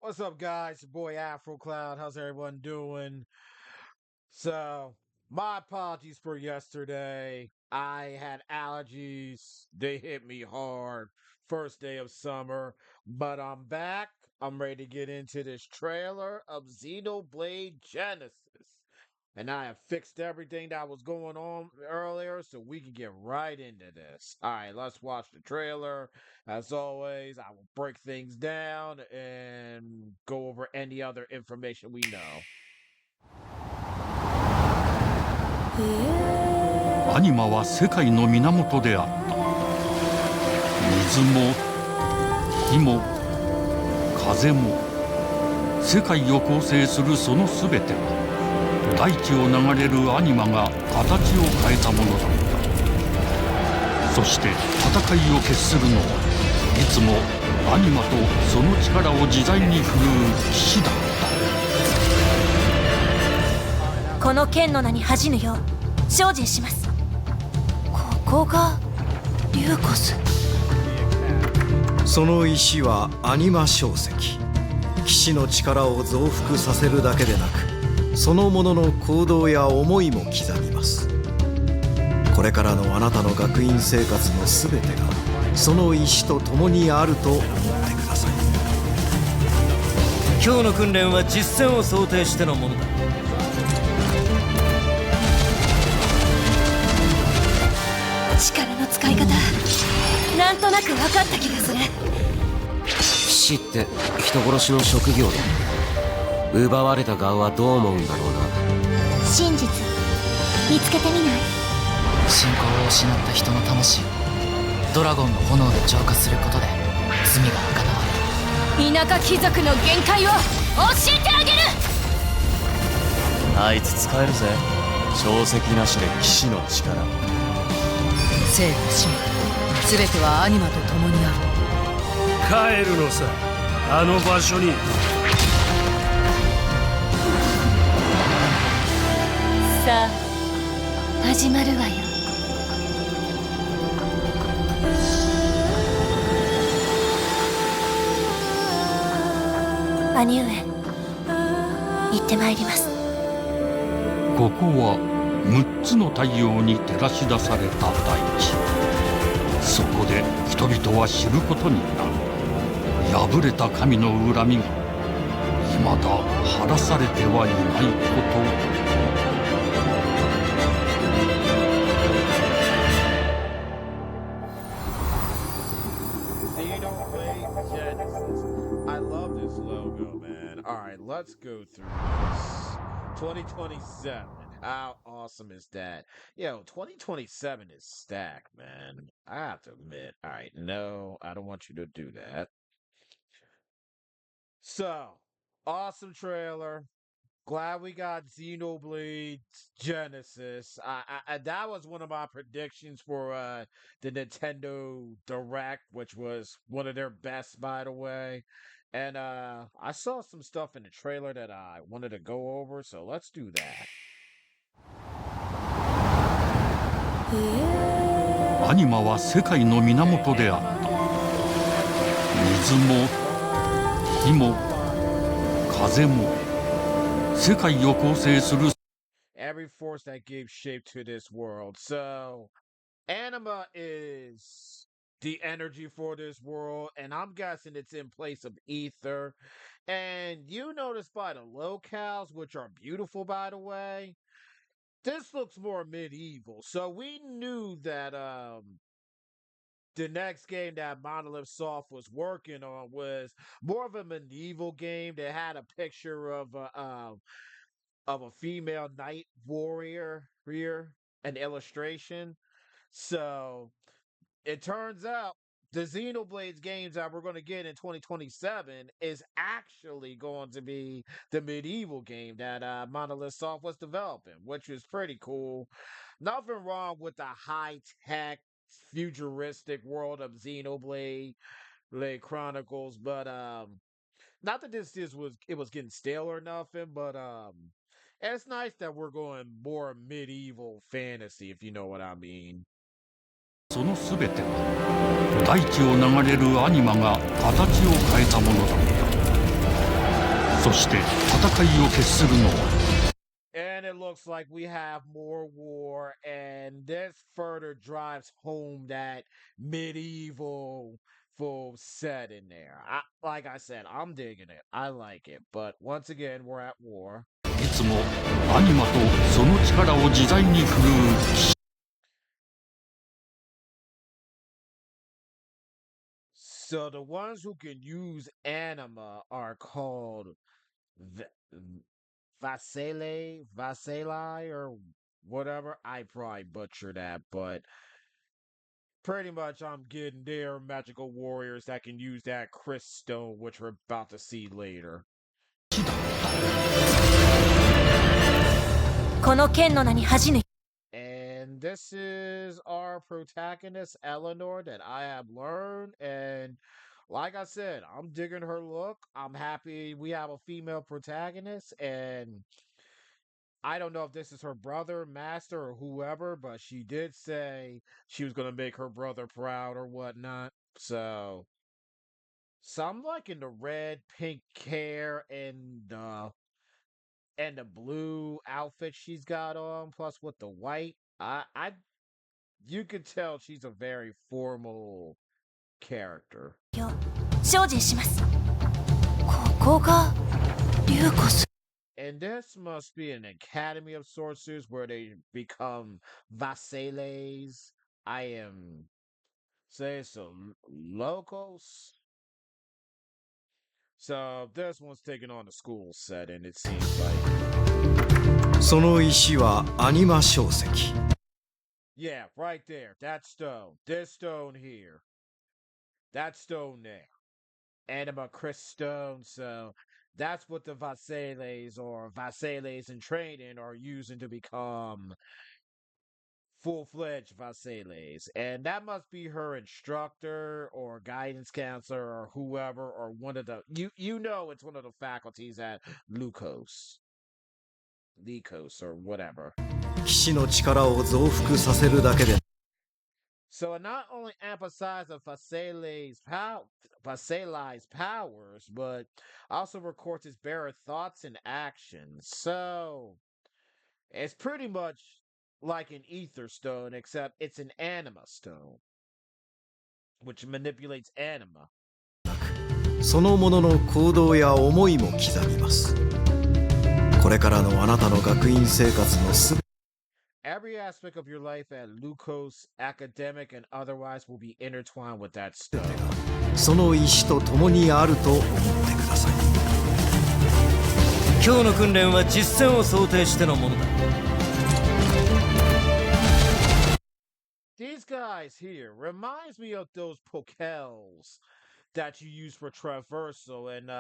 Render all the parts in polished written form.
What's up, guys? Your boy Afro Cloud. How's everyone doing? So, my apologies for yesterday. I had allergies. They hit me hard. First day of summer. But I'm back. I'm ready to get into this trailer of Xenoblade Genesis. And I have fixed everything that was going on earlier so we can get right into this. All right, let's watch the trailer. As always, I will break things down and go over any other information we know. アニマは世界の源であった。水も火も風も世界を構成するそのすべては大地を流れるアニマが形を変えたものだった。そして戦いを決するのはいつもアニマとその力を自在に振るう騎士だった。この剣の名に恥じぬよう精進します。ここがリューコス。その石はアニマ晶石。騎士の力を増幅させるだけでなく、そのものの行動や思いも刻みます。これからのあなたの学院生活のすべてがその石と共にあると思ってください。今日の訓練は実戦を想定してのものだ。力の使い方、なんとなく分かった気がする。騎士って人殺しの職業だ。奪われた側はどう思うんだろうな。真実見つけてみない？信仰を失った人の魂をドラゴンの炎で浄化することで罪が贖われ、田舎貴族の限界を教えてあげる。あいつ使えるぜ。定石なしで騎士の力。生と死も全てはアニマと共にある。帰るのさ、あの場所に。さあ始まるわよ。兄上、行ってまいります。ここは6つの太陽に照らし出された大地。そこで人々は知ることになる。破れた神の恨みが未だ晴らされてはいないこと。Xenoblade Genesis. I love this logo, man. All right, let's go through this. 2027. How awesome is that? Yo, 2027 is stacked, man. I have to admit. All right, no, I don't want you to do that. So, awesome trailer. Glad we got Xenoblade Genesis. That was one of my predictions for the Nintendo Direct, which was one of their best, by the way. And I saw some stuff in the trailer that I wanted to go over, so let's do that. アニマは世界の源であった。水も火も風も世界を構成する Every force that gave shape to this world. So, anima is the energy for this world, and I'm guessing it's in place of ether. And you notice by the locales, which are beautiful, by the way, this looks more medieval. So we knew that the next game that Monolith Soft was working on was more of a medieval game that had a picture of a female knight warrior here, an illustration. So it turns out the Xenoblade games that we're going to get in 2027 is actually going to be the medieval game that Monolith Soft was developing, which is pretty cool. Nothing wrong with the high-tech, futuristic world of Xenoblade Chronicles, but not that it was getting stale or nothing, but it's nice that we're going more medieval fantasy, if you know what I mean. そのすべては大地を流れるアニマが形を変えたものだった。そして戦いを決するのは And it looks like we have more war, and this further drives home that medieval full set in there. Like I said, I'm digging it. I like it. But once again, we're at war. いつもアニマとその力を自在に振るう騎士 So the ones who can use anima are called v- Vasili, or whatever. I probably butchered that, but pretty much I'm getting their magical warriors that can use that crystal, which we're about to see later. この剣の名に恥じぬ And this is our protagonist, Eleanor, that I have learned. And like I said, I'm digging her look. I'm happy we have a female protagonist. And I don't know if this is her brother, master, or whoever, but she did say she was going to make her brother proud or whatnot. So I'm liking the red, pink hair and the blue outfit she's got on, plus with the white. You could tell she's a very formal character. よ精進しますここがリューコス And this must be an academy of sorcerers where they become Vasiles. I am say so locals. So this one's taking on the school setting, it seems like. その石はアニマ小石。 Yeah, right there. That stone. This stone here. That stone there. Anima Crystone. So that's what the Vasiles or Vasiles in training are using to become full-fledged Vasiles. And that must be her instructor or guidance counselor or whoever, or one of the you know it's one of the faculties at Lucos or whatever. 騎士の力を増幅させるだけで So it not only emphasizes Vasili's powers, but also records his bearer thoughts and actions. So it's pretty much like an ether stone, except it's an anima stone, which manipulates anima. そのものの行動や思いも刻みます。これからのあなたの学院生活のすべ Every aspect of your life at Lucos, academic and otherwise, will be intertwined with that stone. その石と共にあると思ってください。今日の訓練は実戦を想定してのものだ。These guys here reminds me of those Pokels that you use for traversal and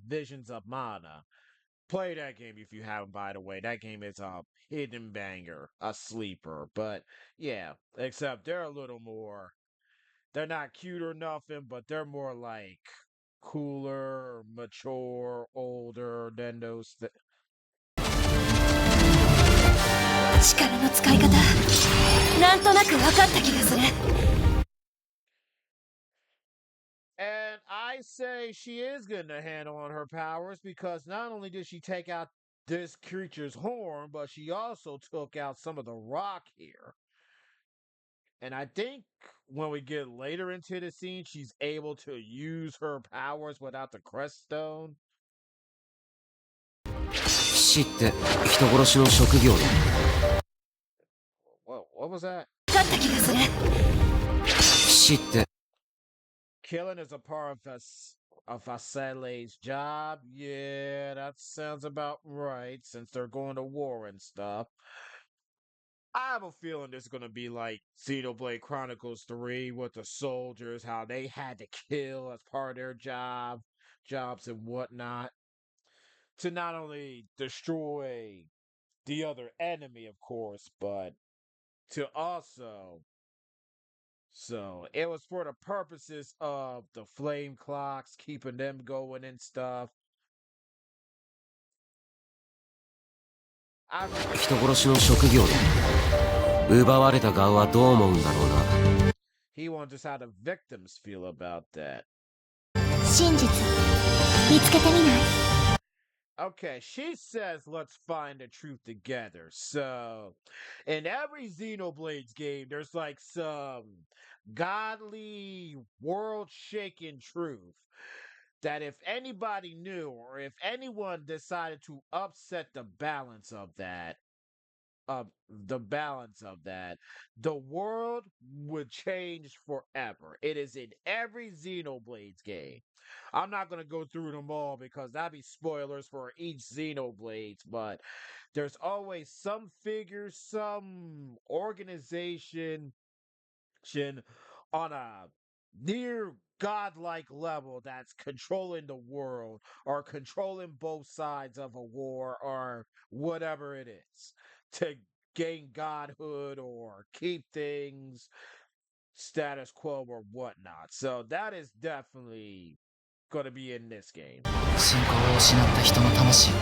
Visions of Mana. Play that game if you haven't, by the way. That game is a hidden banger, a sleeper. But yeah, except they're a little more. They're not cute or nothing, but they're more like cooler, mature, older than those. 力の使い方なんとなく分かった気がする And I say she is getting a handle on her powers because not only did she take out this creature's horn, but she also took out some of the rock here. And I think when we get later into the scene, she's able to use her powers without the crest stone. 騎士って人殺しの職業だ。 What was that? 分かった気がする騎士って Killing is a part of Vasele's job. Yeah, that sounds about right since they're going to war and stuff. I have a feeling this is going to be like Xenoblade Chronicles 3 with the soldiers, how they had to kill as part of their jobs and whatnot, to not only destroy the other enemy, of course, but to also. So it was for the purposes of the flame clocks, keeping them going and stuff. 人殺しの職業だ。奪われた側はどう思うんだろうな。 He wonders how the victims feel about that. 真実見つけてみない Okay, she says let's find the truth together. So, in every Xenoblades game, there's like some godly, world-shaking truth that if anybody knew or if anyone decided to upset the balance of that, the world would change forever. It is in every Xenoblades game. I'm not going to go through them all because that'd be spoilers for each Xenoblades, but there's always some figure, some organization on a near godlike level that's controlling the world or controlling both sides of a war or whatever it is to gain godhood or keep things status quo or whatnot. So that is definitely going to be in this game. 信仰を失った人の魂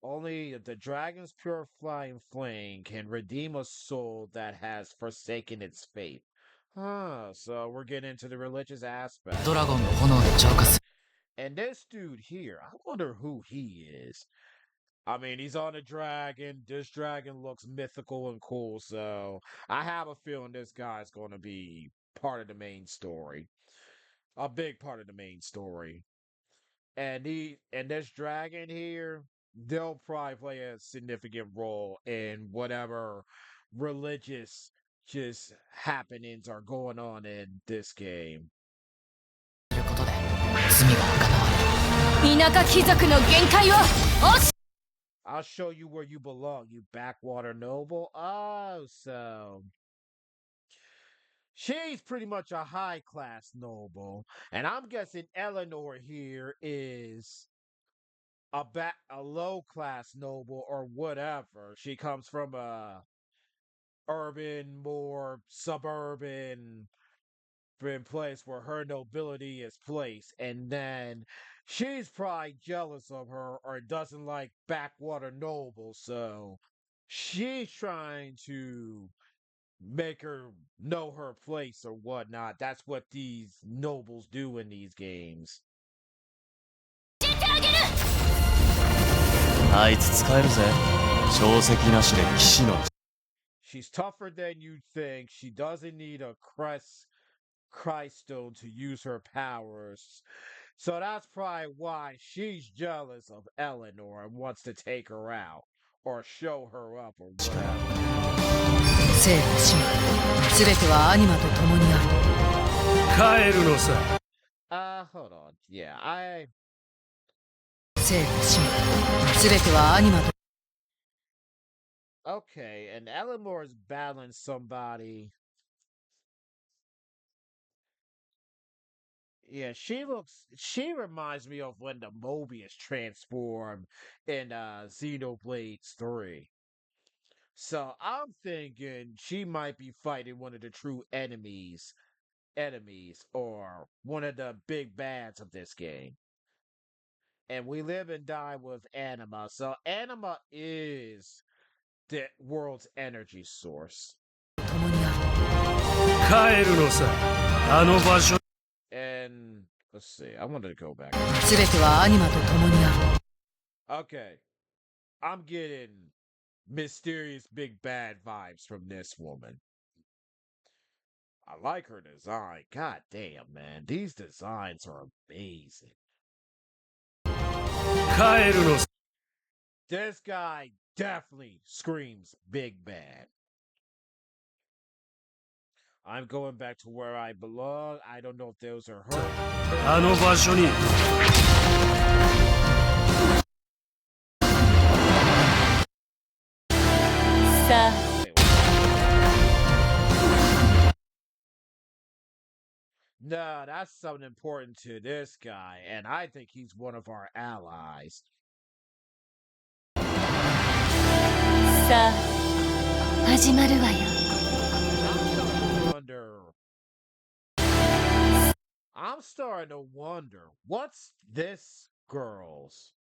Only the dragon's pure flying flame can redeem a soul that has forsaken its faith. So we're getting into the religious aspect. ドラゴンの炎で浄化す And this dude here, I wonder who he is. I mean, he's on a dragon. This dragon looks mythical and cool, so I have a feeling this guy's going to be part of the main story. A big part of the main story. And this dragon here, they'll probably play a significant role in whatever religious just happenings are going on in this game. ることで罪が贖われる田舎貴族の限界を押し I'll show you where you belong, you backwater noble. Oh, so she's pretty much a high class noble, and I'm guessing Eleanor here is a low class noble or whatever. She comes from a urban, more suburban place where her nobility is placed, and then she's probably jealous of her or doesn't like backwater nobles, so she's trying to make her know her place or whatnot. That's what these nobles do in these games. あいつ使えるぜ。小石なしで騎士の She's tougher than you think. She doesn't need a Christ stone to use her powers. So that's probably why she's jealous of Eleanor and wants to take her out or show her up or whatever. 生と死全てはアニマと共にある帰るのさ。Hold on. Yeah, 生と死全てはアニマと okay, and Eleanor is battling somebody. Yeah, she reminds me of when the Mobius transformed in Xenoblade 3. So I'm thinking she might be fighting one of the true enemies, or one of the big bads of this game. And we live and die with Anima. So Anima is the world's energy source. 共にある帰るのさ。あの場所。 And let's see, I wanted to go back. 全てはアニマと共にある Okay. I'm getting mysterious big bad vibes from this woman. I like her design. God damn, man. These designs are amazing. 帰るのさ。 This guy definitely screams big bad. I'm going back to where I belong. I don't know if those are her. あの場所に。 さあ No, that's something important to this guy, and I think he's one of our allies. さあ始まるわよ I'm starting to wonder what's this girl's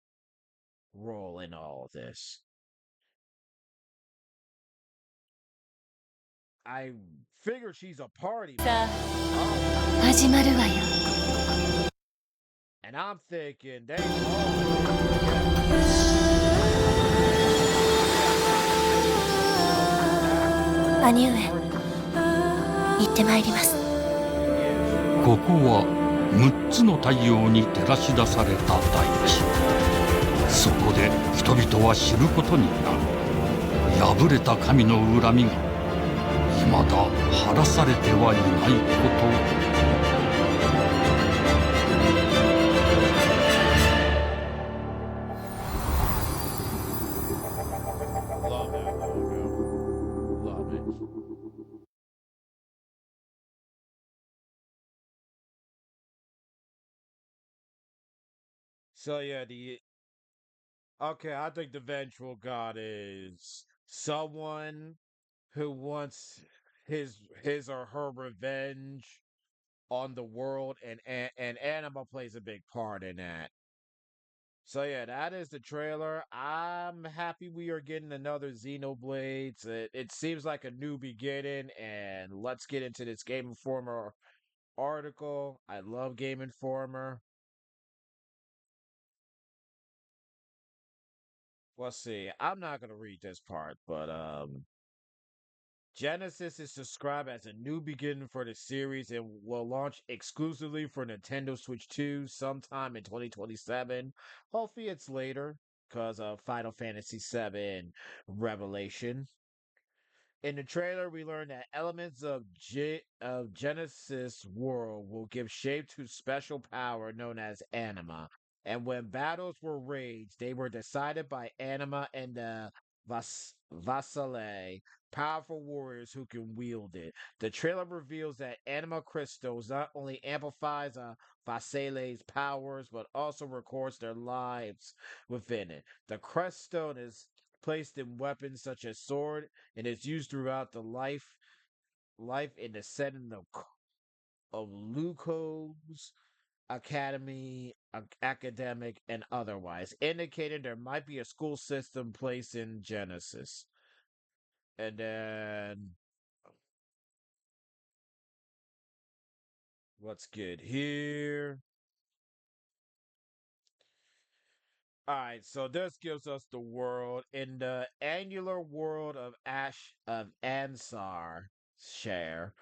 role in all this? I figure she's a party さ member. あ始まるわよ And I'm thinking they all 兄上、行ってまいります。ここは6つの太陽に照らし出された大地。そこで人々は知ることになる。破れた神の恨みが未だ晴らされてはいないこと。Love that logo. Love it. So yeah, the okay, I think the vengeful god is someone who wants his or her revenge on the world, and anima plays a big part in that. So yeah, that is the trailer. I'm happy we are getting another Xenoblades. It seems like a new beginning, and let's get into this Game Informer article. I love Game Informer. Let's see. I'm not gonna read this part, but Genesis is described as a new beginning for the series and will launch exclusively for Nintendo Switch 2 sometime in 2027. Hopefully it's later because of Final Fantasy VII Revelation. In the trailer, we learn that elements of Genesis world will give shape to special power known as anima. And when battles were raged, they were decided by anima and the Vasale, powerful warriors who can wield it. The trailer reveals that anima crystals not only amplifies Vasale's powers, but also records their lives within it. The cryststone is placed in weapons such as sword and is used throughout the life in the setting of Luco's academy, academic, and otherwise, indicating there might be a school system placed in Genesis. And then what's good here? All right, so this gives us the world in the annular world of Ansar Share,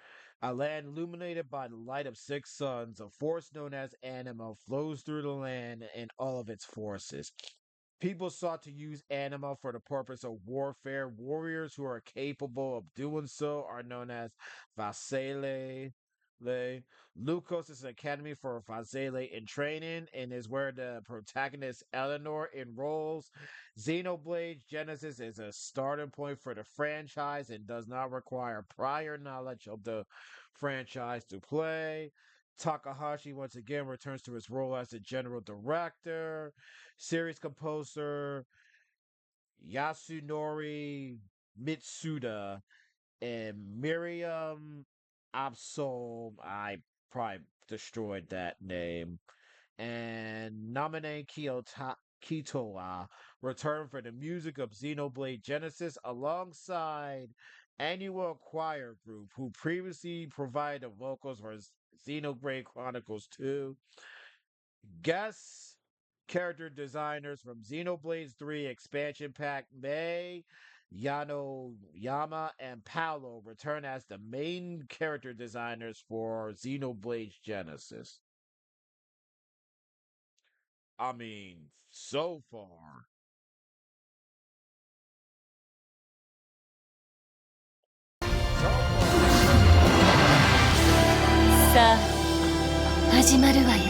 a land illuminated by the light of six suns. A force known as Anima flows through the land in all of its forces. People sought to use Anima for the purpose of warfare. Warriors who are capable of doing so are known as Vasile. Lucos is an academy for Fazele in training and is where the protagonist Eleanor enrolls. Xenoblade Genesis is a starting point for the franchise and does not require prior knowledge of the franchise to play. Takahashi once again returns to his role as the general director. Series composer Yasunori Mitsuda and Miriam Absol. I probably destroyed that name. And Namine Kitoa returned for the music of Xenoblade Genesis alongside Annual Choir Group, who previously provided vocals for Xenoblade Chronicles 2. Guest character designers from Xenoblade 3 expansion pack May, Yano Yama, and Paolo return as the main character designers for Xenoblade Genesis. I mean, so far. さあ、始まるわよ。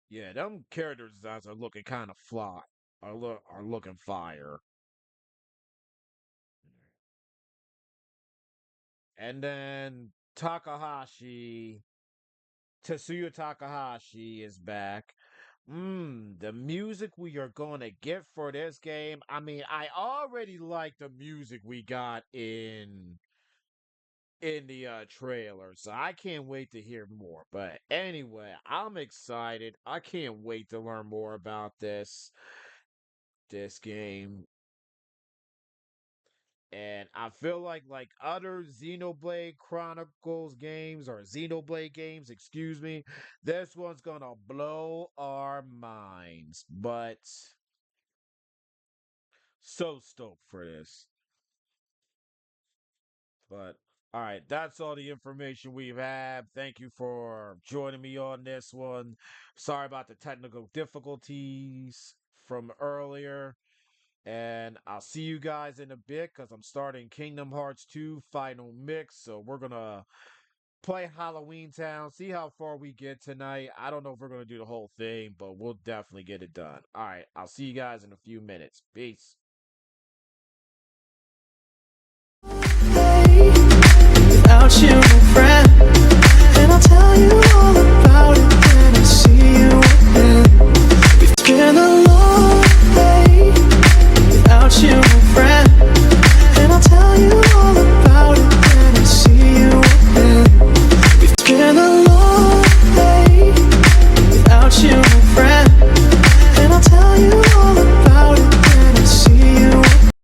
Yeah, them character designs are looking kind of fly. Are looking fire. And then Tetsuya Takahashi is back. The music we are going to get for this game. I mean, I already like the music we got in the trailer, so I can't wait to hear more. But anyway, I'm excited. I can't wait to learn more about this game. And I feel like other Xenoblade Chronicles games or Xenoblade games, excuse me, this one's gonna blow our minds. But so stoked for this. But all right, that's all the information we've had. Thank you for joining me on this one. Sorry about the technical difficulties from earlier. And I'll see you guys in a bit because I'm starting Kingdom Hearts 2 Final Mix. So we're going to play Halloween Town, see how far we get tonight. I don't know if we're going to do the whole thing, but we'll definitely get it done. All right, I'll see you guys in a few minutes. Peace.